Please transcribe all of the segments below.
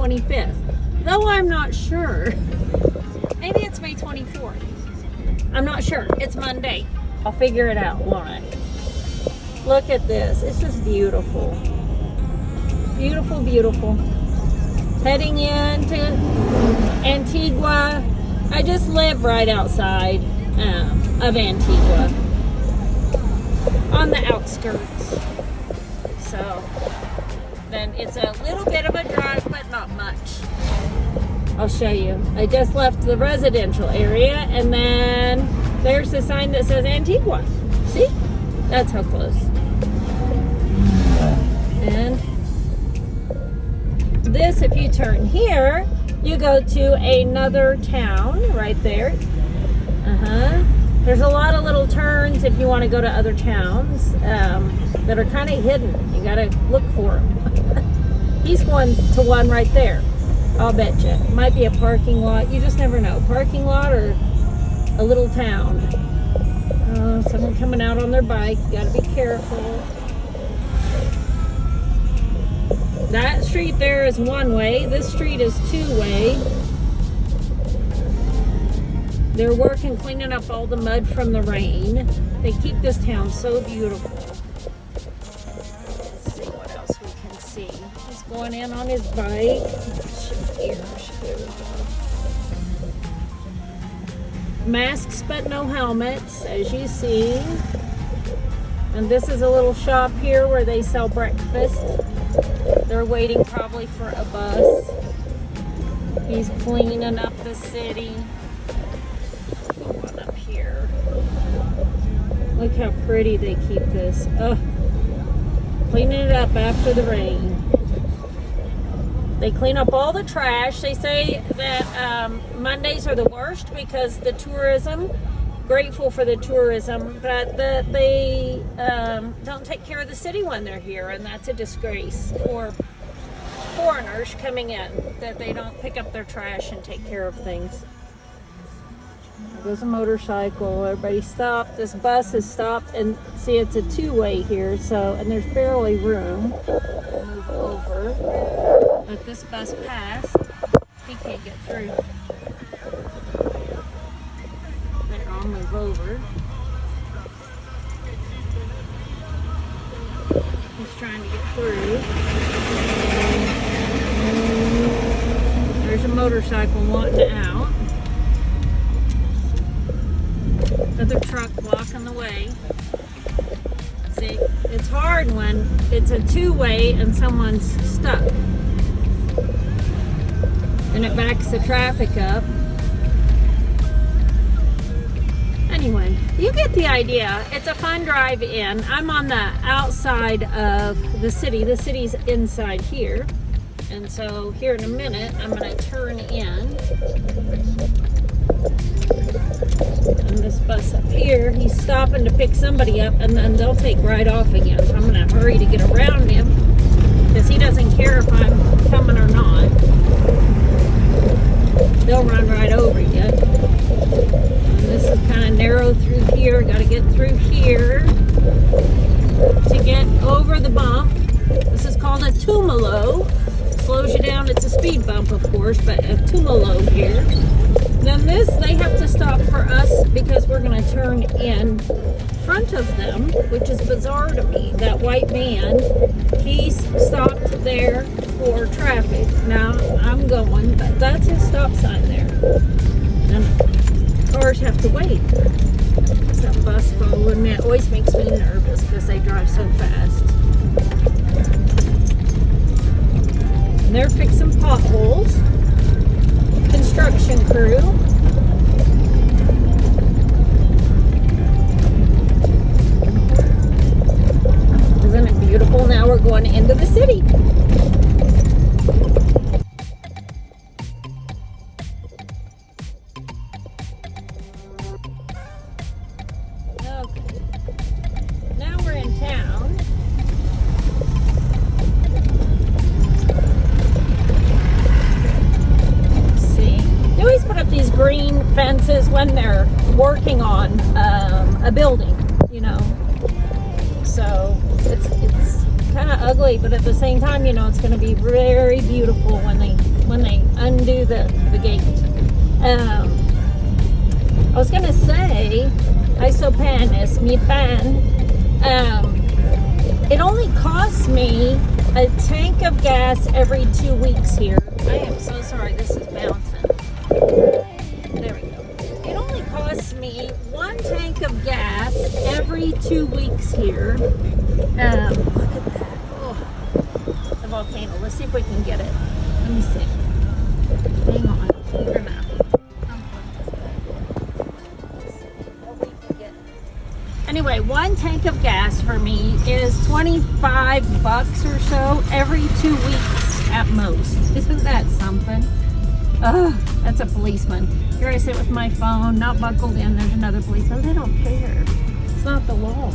25th. Though I'm not sure. Maybe it's May 24th. I'm not sure. It's Monday. I'll figure it out, won't I? Look at this. It's just beautiful. Beautiful, beautiful. Heading into Antigua. I just live right outside of Antigua. On the outskirts. So, then it's a little bit of a drive, but not much. I'll show you. I just left the residential area, and then there's the sign that says Antigua. See? That's how close. And this, if you turn here, you go to another town right there. There's a lot of little turns if you want to go to other towns that are kind of hidden. You gotta look for them. He's going to one right there. I'll bet you. It might be a parking lot. You just never know. Parking lot or a little town. Someone coming out on their bike. You gotta be careful. That street there is one way. This street is two way. They're working cleaning up all the mud from the rain. They keep this town so beautiful. Let's see what else we can see. He's going in on his bike. There we go. Masks but no helmets, as you see. And this is a little shop here where they sell breakfast. They're waiting probably for a bus. He's cleaning up the city. Go on up here. Look how pretty they keep this. Oh, cleaning it up after the rain. They clean up all the trash. They say that Mondays are the worst because the tourism, grateful for the tourism, but they don't take care of the city when they're here, and that's a disgrace for foreigners coming in, that they don't pick up their trash and take care of things. There goes a motorcycle. Everybody stopped. This bus has stopped, and see, it's a two-way here, so, and there's barely room. Move over. But this bus passed. He can't get through. There, I'll move over. He's trying to get through. There's a motorcycle wanting out. Another truck blocking the way. See, it's hard when it's a two-way and someone's stuck. And it backs the traffic up. Anyway, you get the idea. It's a fun drive in. I'm on the outside of the city. The city's inside here. And so here in a minute, I'm going to turn in. And this bus up here, he's stopping to pick somebody up, and then they'll take right off again. So I'm going to hurry to get around him because he doesn't care if I'm coming or not. They'll run right over you. And this is kind of narrow through here. Got to get through here to get over the bump. This is called a tumalo. Slows you down. It's a speed bump, of course, but a tumalo here. Then this, they have to stop for us because we're going to turn in front of them, which is bizarre to me. That white van, he's stopped there for traffic. Now I'm going, but that's his stop sign there. And cars have to wait. There's that bus following me. It always makes me nervous because they drive so fast. And they're fixing potholes. Construction crew. Isn't it beautiful? Now we're going into the city. Okay. Now we're in town. They always put up these green fences when they're working on a building, you know. So it's kind of ugly, but at the same time, you know, it's going to be very beautiful when they when they undo the gate. I was gonna say, isopanis, mi pan. It only costs me a tank of gas every 2 weeks here. I am so sorry, this is bouncing. There we go. It only costs me 1 tank of gas every 2 weeks here. Look at that. Oh, the volcano. Let's see if we can get it. Let me see. Hang on. We're gonna Anyway, 1 tank of gas for me is $25 or so every 2 weeks at most. Isn't that something? Oh, that's a policeman. Here I sit with my phone, not buckled in. There's another policeman. They don't care. It's not the law.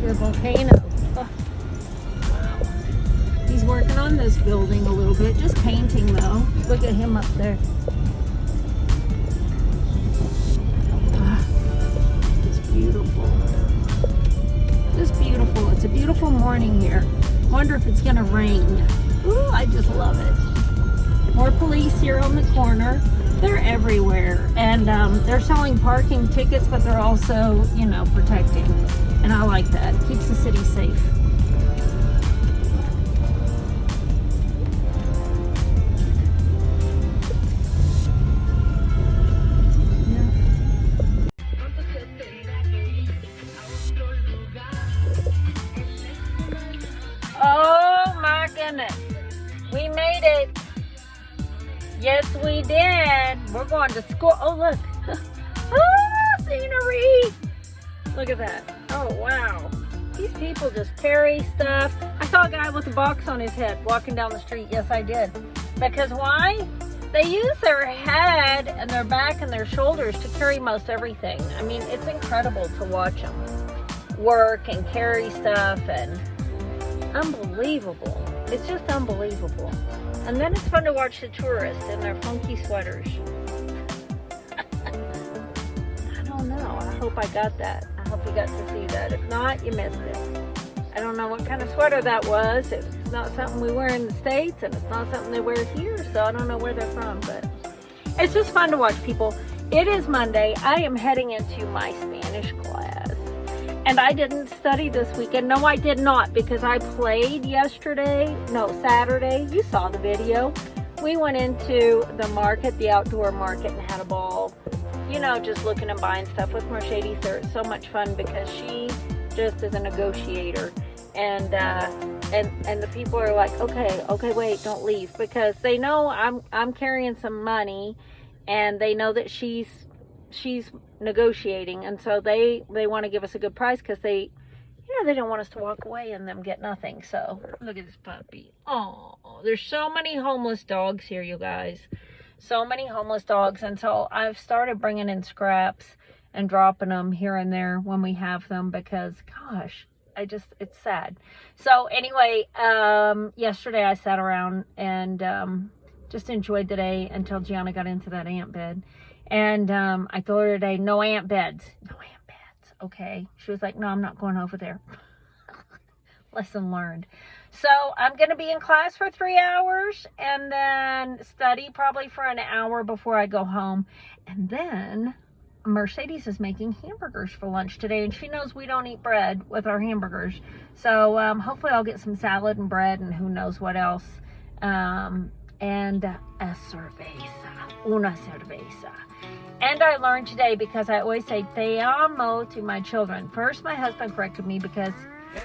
The volcano. Oh. Wow. He's working on this building a little bit, just painting though. Look at him up there. Beautiful. Just beautiful. It's a beautiful morning here. Wonder if it's gonna rain. Ooh, I just love it. More police here on the corner. They're everywhere, and they're selling parking tickets, but they're also, you know, protecting. And I like that. It keeps the city safe. We made it. Yes, we did. We're going to school. Oh, look. Oh, scenery. Look at that. Oh, wow. These people just carry stuff. I saw a guy with a box on his head walking down the street. Yes, I did. Because why? They use their head and their back and their shoulders to carry most everything. I mean, it's incredible to watch them work and carry stuff, and unbelievable. It's just unbelievable. And then it's fun to watch the tourists in their funky sweaters. I don't know. I hope I got that. I hope you got to see that. If not, you missed it. I don't know what kind of sweater that was. It's not something we wear in the States, and it's not something they wear here, so I don't know where they're from, but it's just fun to watch people. It is Monday. I am heading into my Spanish class. And I didn't study this weekend. No, I did not, because I played Saturday. You saw the video. We went into the market, the outdoor market, and had a ball. You know, just looking and buying stuff with Mercedes. It's so much fun because she just is a negotiator. And the people are like, okay, wait, don't leave, because they know I'm carrying some money, and they know that she's negotiating, and so they want to give us a good price, because they don't want us to walk away and them get nothing. So look at this puppy. Oh, there's so many homeless dogs here, you guys. So many homeless dogs. And so I've started bringing in scraps and dropping them here and there when we have them, because gosh, it's sad. So anyway, yesterday I sat around and just enjoyed the day until Gianna got into that ant bed. And I told her today, no ant beds. No ant beds, okay? She was like, no, I'm not going over there. Lesson learned. So I'm going to be in class for 3 hours, and then study probably for an hour before I go home. And then Mercedes is making hamburgers for lunch today, and she knows we don't eat bread with our hamburgers. So hopefully I'll get some salad and bread and who knows what else. And a cerveza. Una cerveza. And I learned today, because I always say te amo to my children. First, my husband corrected me because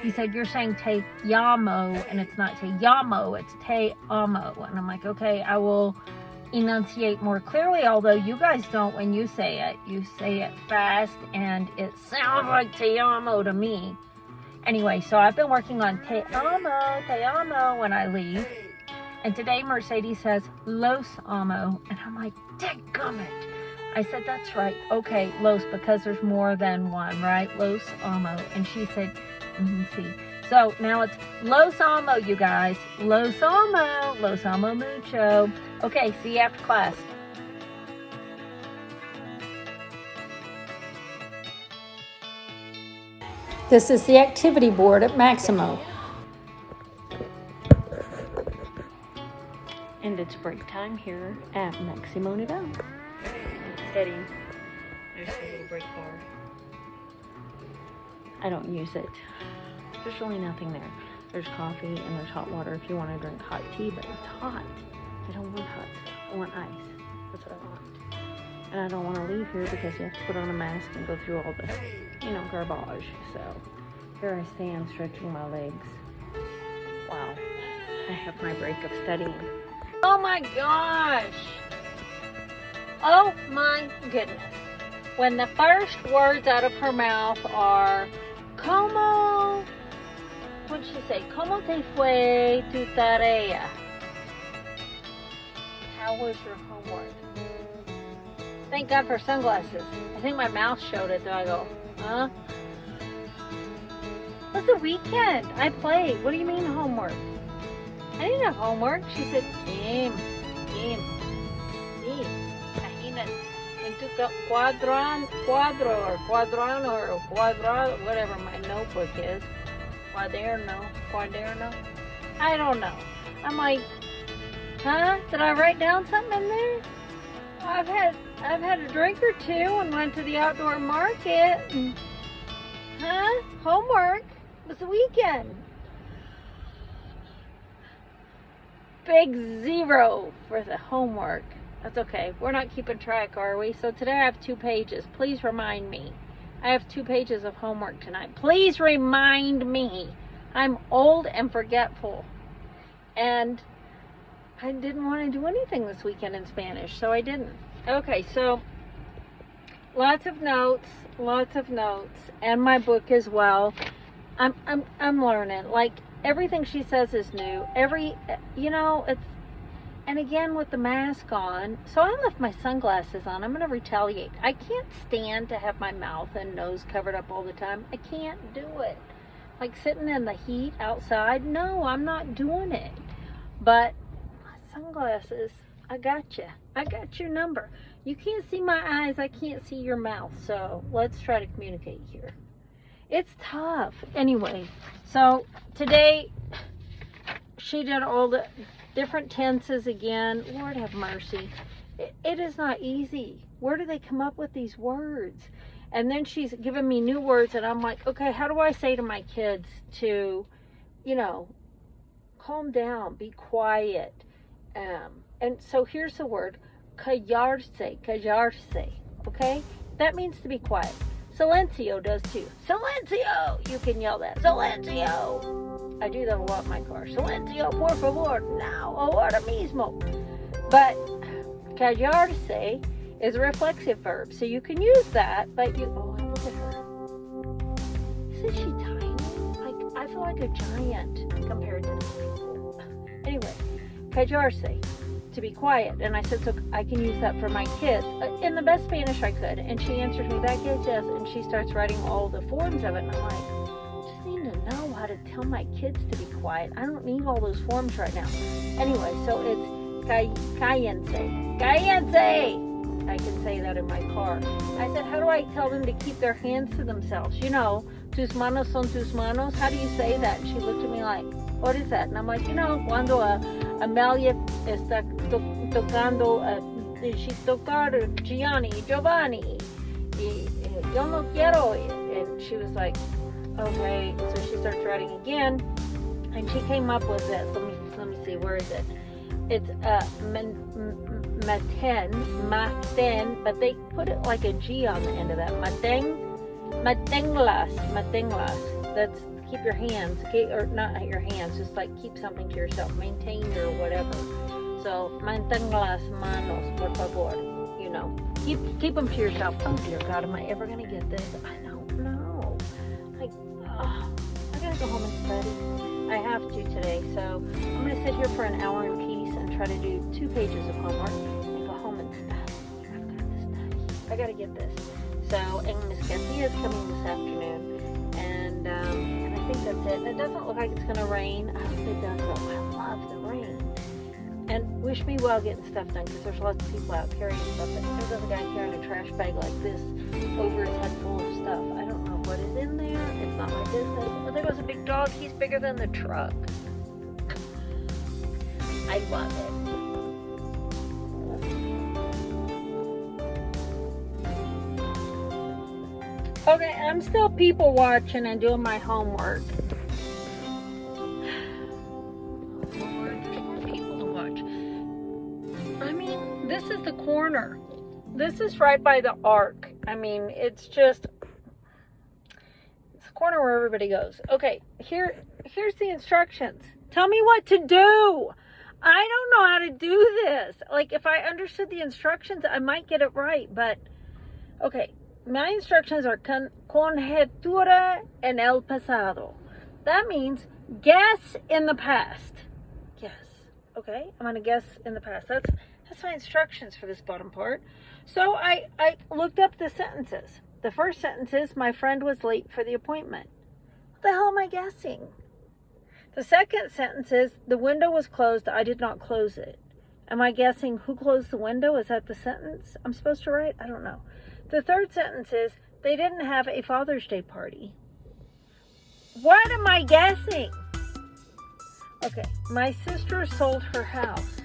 he said, you're saying te llamo, and it's not te llamo, it's te amo. And I'm like, okay, I will enunciate more clearly, although you guys don't when you say it. You say it fast, and it sounds like te amo to me. Anyway, so I've been working on te amo when I leave. And today Mercedes says los amo, and I'm like, dadgummit. I said, that's right. Okay, los, because there's more than one, right? Los amo. And she said, see. So now it's los amo, you guys. Los amo mucho. Okay, see you after class. This is the activity board at Maximo. And it's break time here at Maximo Nivel. Studying. There's a little break bar. I don't use it. There's really nothing there. There's coffee and there's hot water if you want to drink hot tea, but it's hot. I don't want hot stuff. I want ice. That's what I want. And I don't want to leave here because you have to put on a mask and go through all the, garbage. So here I stand stretching my legs. Wow. I have my break of studying. Oh my gosh! Oh my goodness. When the first words out of her mouth are, ¿Cómo? What'd she say? ¿Cómo te fue tu tarea? How was your homework? Thank God for sunglasses. I think my mouth showed it, though. I go, huh? What's the weekend? I played. What do you mean homework? I didn't have homework. She said, game. Sí. Imagínate. En tu cuadrado, or cuadrado, whatever my notebook is. Cuaderno. I don't know. I'm like, huh? Did I write down something in there? I've had a drink or two and went to the outdoor market. And, huh? Homework? It was the weekend. Big 0 for the homework. That's okay. We're not keeping track, are we? So today I have 2 pages. Please remind me. I have 2 pages of homework tonight. Please remind me. I'm old and forgetful. And I didn't want to do anything this weekend in Spanish, so I didn't. Okay, so lots of notes, and my book as well. I'm learning. Like, everything she says is new. It's, and again with the mask on. So I left my sunglasses on. I'm going to retaliate. I can't stand to have my mouth and nose covered up all the time. I can't do it. Like sitting in the heat outside. No, I'm not doing it. But my sunglasses, I got you. I got your number. You can't see my eyes. I can't see your mouth. So let's try to communicate here. It's tough. Anyway, so today she did all the different tenses again. Lord have mercy. It is not easy. Where do they come up with these words? And then she's giving me new words, and I'm like, okay, how do I say to my kids to, calm down, be quiet. And so here's the word, callarse, okay? That means to be quiet. Silencio does too. Silencio! You can yell that. Silencio! I do that a lot in my car. Silencio, por favor, now, ahora mismo. But callarse is a reflexive verb, so you can use that, but look at her. Isn't she tiny? Like, I feel like a giant compared to these people. Anyway, callarse, to be quiet. And I said, so I can use that for my kids in the best Spanish I could. And she answers me back, yes, and she starts writing all the forms of it. And I'm like, I just need to know how to tell my kids to be quiet. I don't need all those forms right now. Anyway, so it's cállense. Cállense! I can say that in my car. I said, how do I tell them to keep their hands to themselves? Tus manos son tus manos. How do you say that? And she looked at me like, what is that? And I'm like, cuando Amelia está tocando, she tocar Giovanni. Yo no quiero. And she was like, okay. So she starts writing again. And she came up with this. Let me see, where is it? It's maten, but they put it like a G on the end of that. Matenglas. That's keep your hands, or not your hands, just like keep something to yourself, maintain your whatever. So, mantén las manos, por favor. Keep them to yourself. Oh dear God, am I ever gonna get this? I don't know. I gotta go home and study. I have to today, so I'm gonna sit here for an hour in peace and try to do 2 pages of homework and go home and study. I've got to study. I gotta get this. So, and Miss Cassie is coming this afternoon, and I think that's it. And it doesn't look like it's gonna rain. I hope it does though. I love the rain. And wish me well getting stuff done, because there's lots of people out carrying stuff. And there's a guy carrying a trash bag like this over his head full of stuff. I don't know what is in there. It's not my business. But there goes a big dog. He's bigger than the truck. I love it. Okay, I'm still people watching and doing my homework. Lord, there's more people to watch. I mean, this is the corner. This is right by the ark. I mean, it's just, it's the corner where everybody goes. Okay, here's the instructions. Tell me what to do. I don't know how to do this. Like, if I understood the instructions, I might get it right, but okay. My instructions are conjetura en el pasado. That means guess in the past. Guess. Okay, I'm gonna guess in the past. That's my instructions for this bottom part. So I looked up the sentences. The first sentence is, my friend was late for the appointment. What the hell am I guessing? The second sentence is, the window was closed, I did not close it. Am I guessing who closed the window? Is that the sentence I'm supposed to write? I don't know. The third sentence is, they didn't have a Father's Day party. What am I guessing? Okay, my sister sold her house.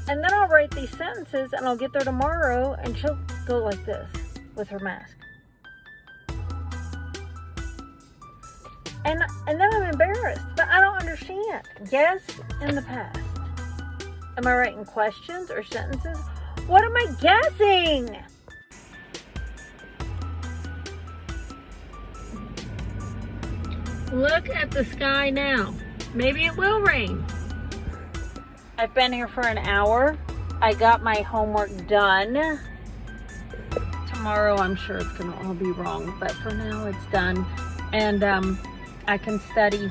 And then I'll write these sentences and I'll get there tomorrow and she'll go like this with her mask. And then I'm embarrassed, but I don't understand. Guess in the past. Am I writing questions or sentences? What am I guessing? Look at the sky now. Maybe it will rain. I've been here for an hour. I got my homework done. Tomorrow I'm sure it's gonna all be wrong, but for now it's done. And I can study,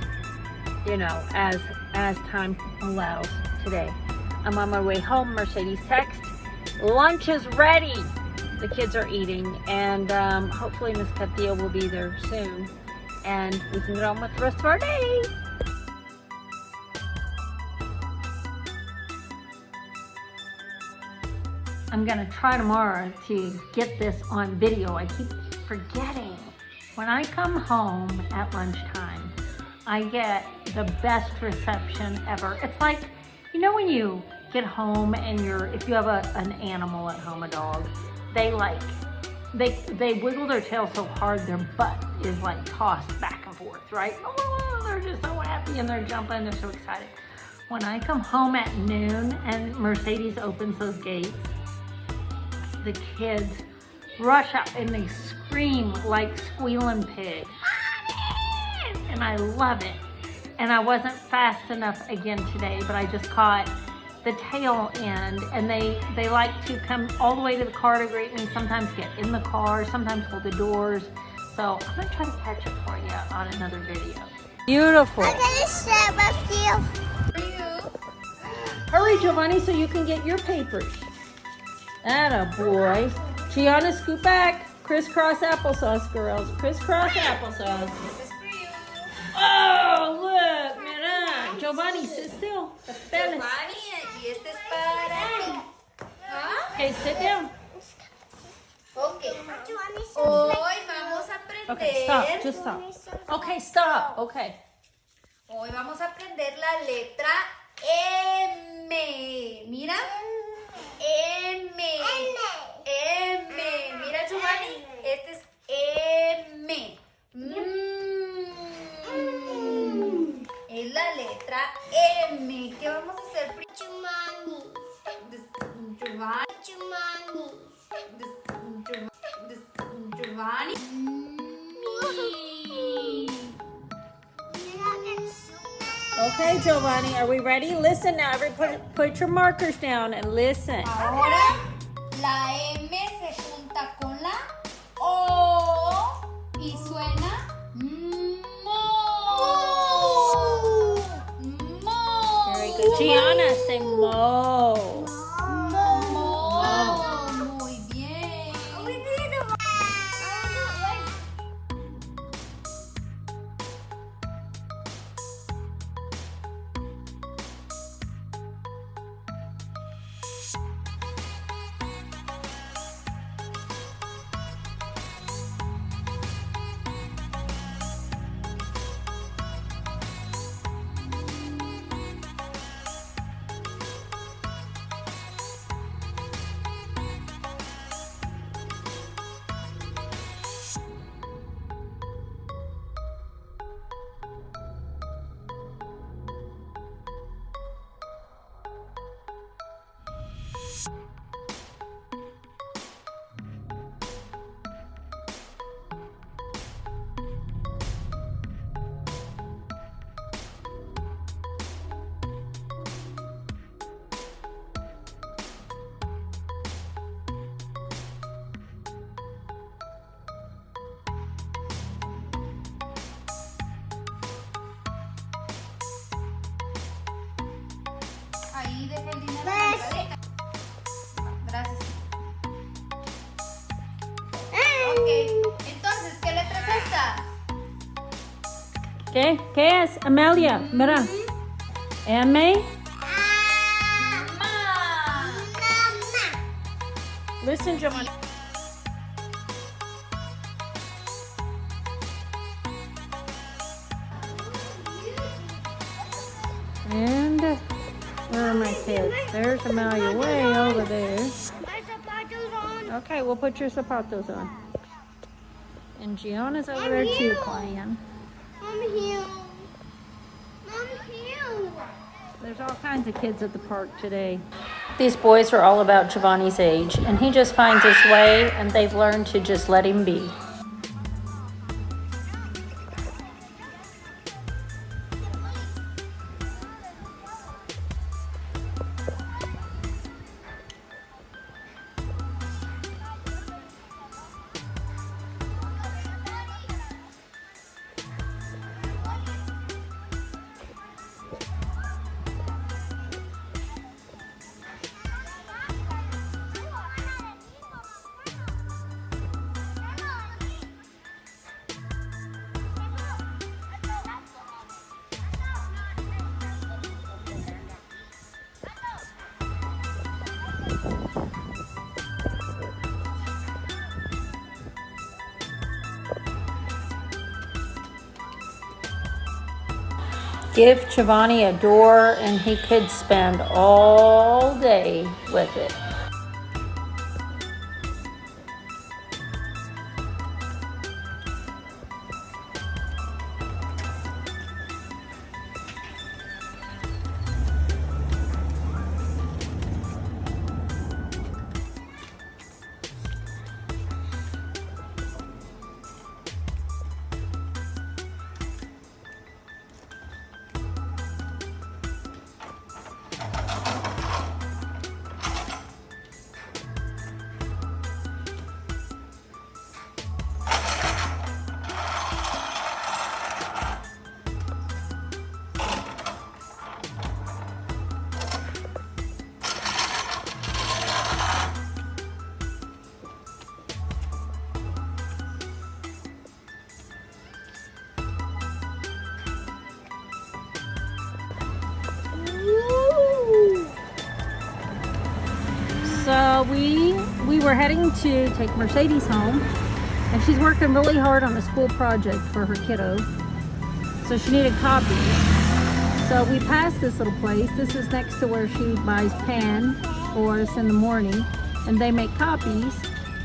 you know, as time allows today. I'm on my way home. Mercedes text. Lunch is ready. The kids are eating, and hopefully Miss Katia will be there soon, and we can get on with the rest of our day. I'm gonna try tomorrow to get this on video. I keep forgetting. When I come home at lunchtime, I get the best reception ever. It's like, you know, when you get home and if you have an animal at home, a dog, they wiggle their tail so hard their butt is like tossed back and forth, right? Oh, they're just so happy and they're jumping, they're so excited. When I come home at noon and Mercedes opens those gates, the kids rush out and they scream like squealing pigs. And I love it. And I wasn't fast enough again today, but I just caught the tail end, and they like to come all the way to the car to greet me, sometimes get in the car, sometimes hold the doors. So I'm gonna try to catch it for you on another video. Beautiful. I'm gonna share with you. Hurry, Giovanni, so you can get your papers. Atta boy. Gianna, scoot back. Crisscross applesauce, girls. Crisscross applesauce. This is for you. Oh, look, mira. Giovanni, sit still. Giovanni, y este es para ti. ¿Ah? Okay, sit down. Okay. Hoy vamos a aprender. Okay, stop. Just stop. Okay, stop. Okay. Hoy vamos a aprender la letra M. Mira. M. M. Mira, Giovanni. Este es M. Es la letra M. ¿Qué vamos a hacer? Giovanni. Okay, Giovanni, are we ready? Listen now. Everybody put your markers down and listen. Ahora la M se junta con la O y suena mo. Mo. Very good. Gianna, say mo. Mo. Muy bien. ¿Qué? ¿Qué es? Amelia, mira. M. Listen, Giovanni. And where are my kids? There's Amelia way over there. My zapatos on. Okay, we'll put your zapatos on. And Gianna's over there too playing. I'm here. I'm here. There's all kinds of kids at the park today. These boys are all about Giovanni's age, and he just finds his way, and they've learned to just let him be. Give Giovanni a door and he could spend all day with it. So we were heading to take Mercedes home, and she's working really hard on a school project for her kiddo. So she needed copies. So we passed this little place. This is next to where she buys pan for us in the morning, and they make copies.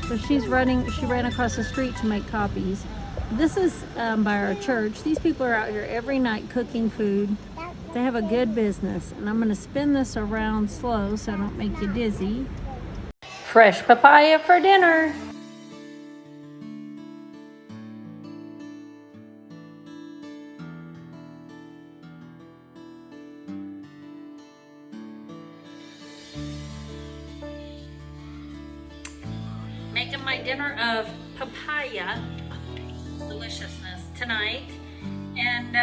So she ran across the street to make copies. This is by our church. These people are out here every night cooking food. They have a good business, and I'm gonna spin this around slow so I don't make you dizzy. Fresh papaya for dinner. Making my dinner of papaya deliciousness tonight, and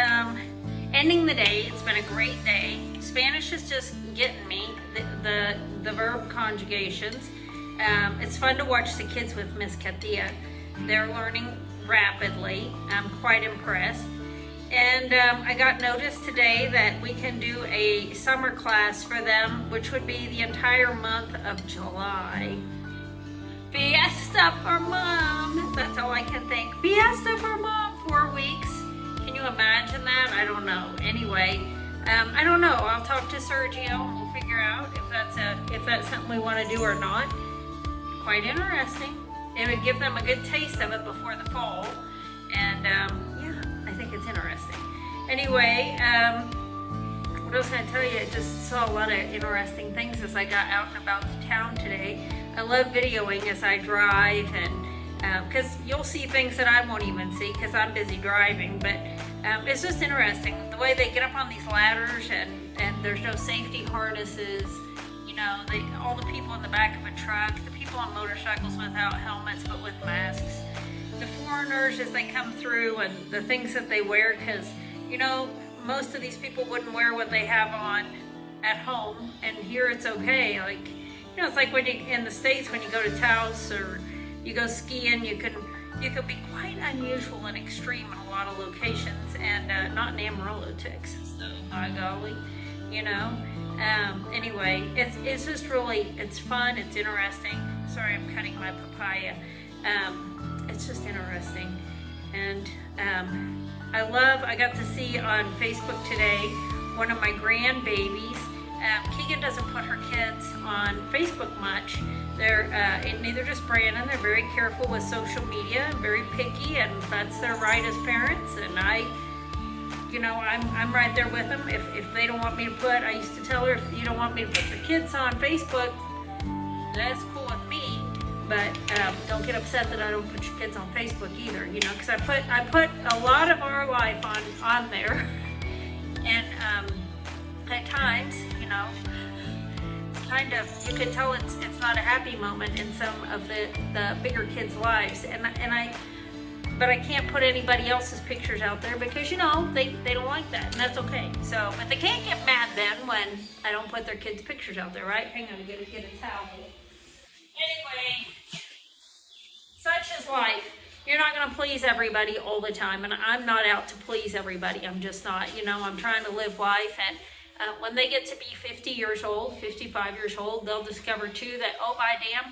ending the day. It's been a great day. Spanish is just getting me, the verb conjugations. It's fun to watch the kids with Miss Katia. They're learning rapidly. I'm quite impressed. And I got notice today that we can do a summer class for them, which would be the entire month of July. Fiesta for Mom. That's all I can think. Fiesta for Mom, 4 weeks. Can you imagine that? I don't know. Anyway, I don't know. I'll talk to Sergio and we'll figure out if that's something we want to do or not. Quite interesting. It would give them a good taste of it before the fall. And yeah, I think it's interesting. Anyway, what else can I tell you? I just saw a lot of interesting things as I got out and about the town today. I love videoing as I drive, and because you'll see things that I won't even see because I'm busy driving, but it's just interesting the way they get up on these ladders, and there's no safety harnesses. You know, all the people in the back of a truck, the people on motorcycles without helmets but with masks, the foreigners as they come through, and the things that they wear, because you know, most of these people wouldn't wear what they have on at home, and here it's okay. Like, you know, it's like when you in the States when you go to Taos or you go skiing, you can be quite unusual and extreme in a lot of locations, and not in Amarillo, Texas, though. By golly, you know. Anyway, it's just really, it's fun, it's interesting. Sorry, I'm cutting my papaya. It's just interesting, and I got to see on Facebook today one of my grandbabies. Keegan doesn't put her kids on Facebook much. Neither does Brandon. They're very careful with social media, very picky, and that's their right as parents. And I'm right there with them. If they don't want me to put, I used to tell her, if you don't want me to put your kids on Facebook, that's cool with me. But don't get upset that I don't put your kids on Facebook either, you know, because I put a lot of our life on there, and at times, you know, it's kind of, you can tell it's not a happy moment in some of the bigger kids' lives, but I can't put anybody else's pictures out there because, you know, they don't like that, and that's okay. So, but they can't get mad then when I don't put their kids' pictures out there, right? Hang on, I gotta get a towel. Anyway, such is life. You're not going to please everybody all the time, and I'm not out to please everybody. I'm just not, you know, I'm trying to live life, and when they get to be 50 years old, 55 years old, they'll discover too that, oh, by damn,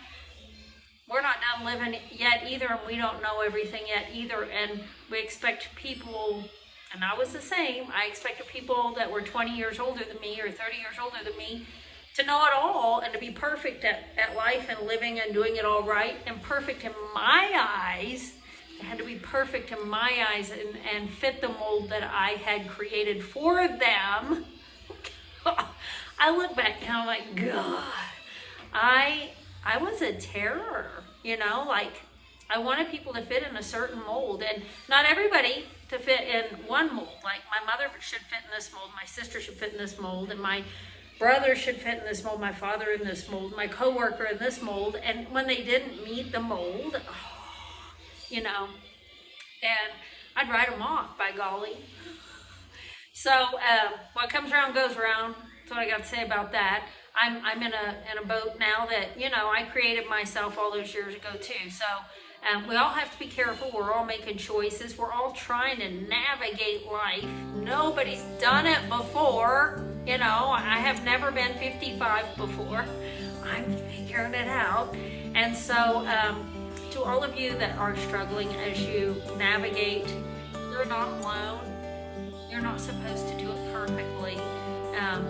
we're not done living yet either, and we don't know everything yet either, and we expect people, and I was the same, I expected people that were 20 years older than me or 30 years older than me to know it all and to be perfect at life and living and doing it all right, and perfect in my eyes. They had to be perfect in my eyes and fit the mold that I had created for them. I look back and I'm like, God, I was a terror, you know, like I wanted people to fit in a certain mold, and not everybody to fit in one mold. Like my mother should fit in this mold, my sister should fit in this mold, and my brother should fit in this mold, my father in this mold, my coworker in this mold, and when they didn't meet the mold, you know, and I'd write them off, by golly. So what comes around goes around. That's what I got to say about that. I'm in a boat now that, you know, I created myself all those years ago too. So we all have to be careful. We're all making choices. We're all trying to navigate life. Nobody's done it before. You know, I have never been 55 before. I'm figuring it out. And so to all of you that are struggling as you navigate, you're not alone. You're not supposed to do it perfectly.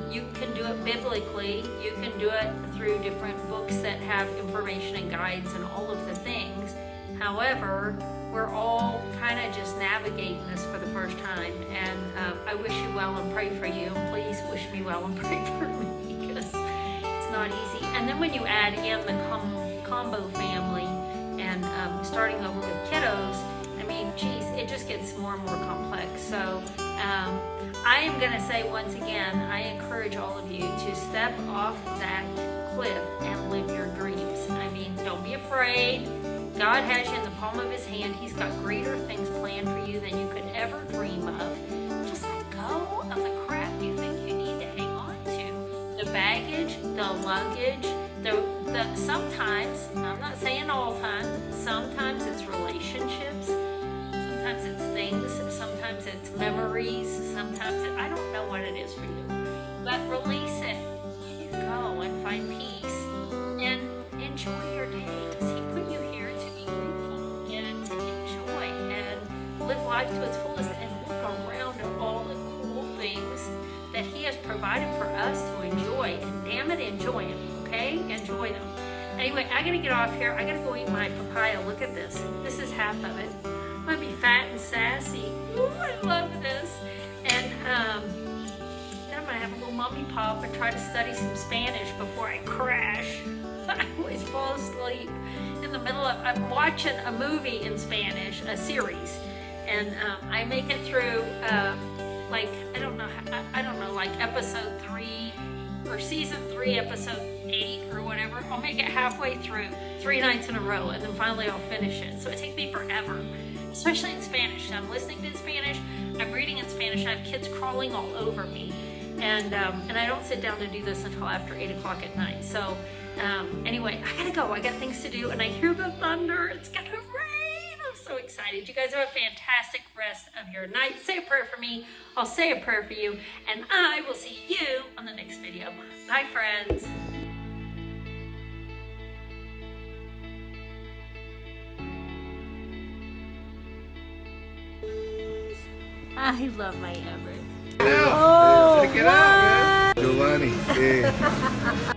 You can do it biblically. You can do it through different books that have information and guides and all of the things. However, we're all kind of just navigating this for the first time, and I wish you well and pray for you. Please wish me well and pray for me, because it's not easy. And then when you add in the combo family and starting over with kiddos, I mean, geez, it just gets more and more complex. So I am going to say once again, I encourage all of you to step off that cliff and live your dreams. I mean, don't be afraid. God has you in the palm of his hand. He's got greater things planned for you than you could ever dream of. Just let go of the crap you think you need to hang on to. The baggage, the luggage, sometimes, I'm not saying all times, sometimes it's relationships, sometimes it's things, sometimes it's memories, sometimes I don't know what it is for you. But release it. Go and find peace and enjoy your days. He put you here to be grateful and to enjoy and live life to its fullest and look around at all the cool things that he has provided for us to enjoy. And damn it, enjoy them, okay? Enjoy them. Anyway, I gotta get off here. I gotta go eat my papaya. Look at this. This is half of it. I'm gonna be fat and sassy. Ooh, I love this. And then I'm gonna have a little mummy pop and try to study some Spanish before I crash. I always fall asleep in the middle of, I'm watching a movie in Spanish, a series, and I make it through like, I don't know, like episode 3 or season 3, episode 8 or whatever. I'll make it halfway through 3 nights in a row, and then finally I'll finish it. So it takes me forever, especially in Spanish. I'm listening to Spanish, I'm reading in Spanish, I have kids crawling all over me. and I don't sit down to do this until after 8 o'clock at night. So anyway, I gotta go. I got things to do, and I hear the thunder. It's gonna rain. I'm so excited. You guys have a fantastic rest of your night. Say a prayer for me. I'll say a prayer for you, and I will see you on the next video. Bye, friends. I love my Everett. Get out, man. Giovanni. Yeah.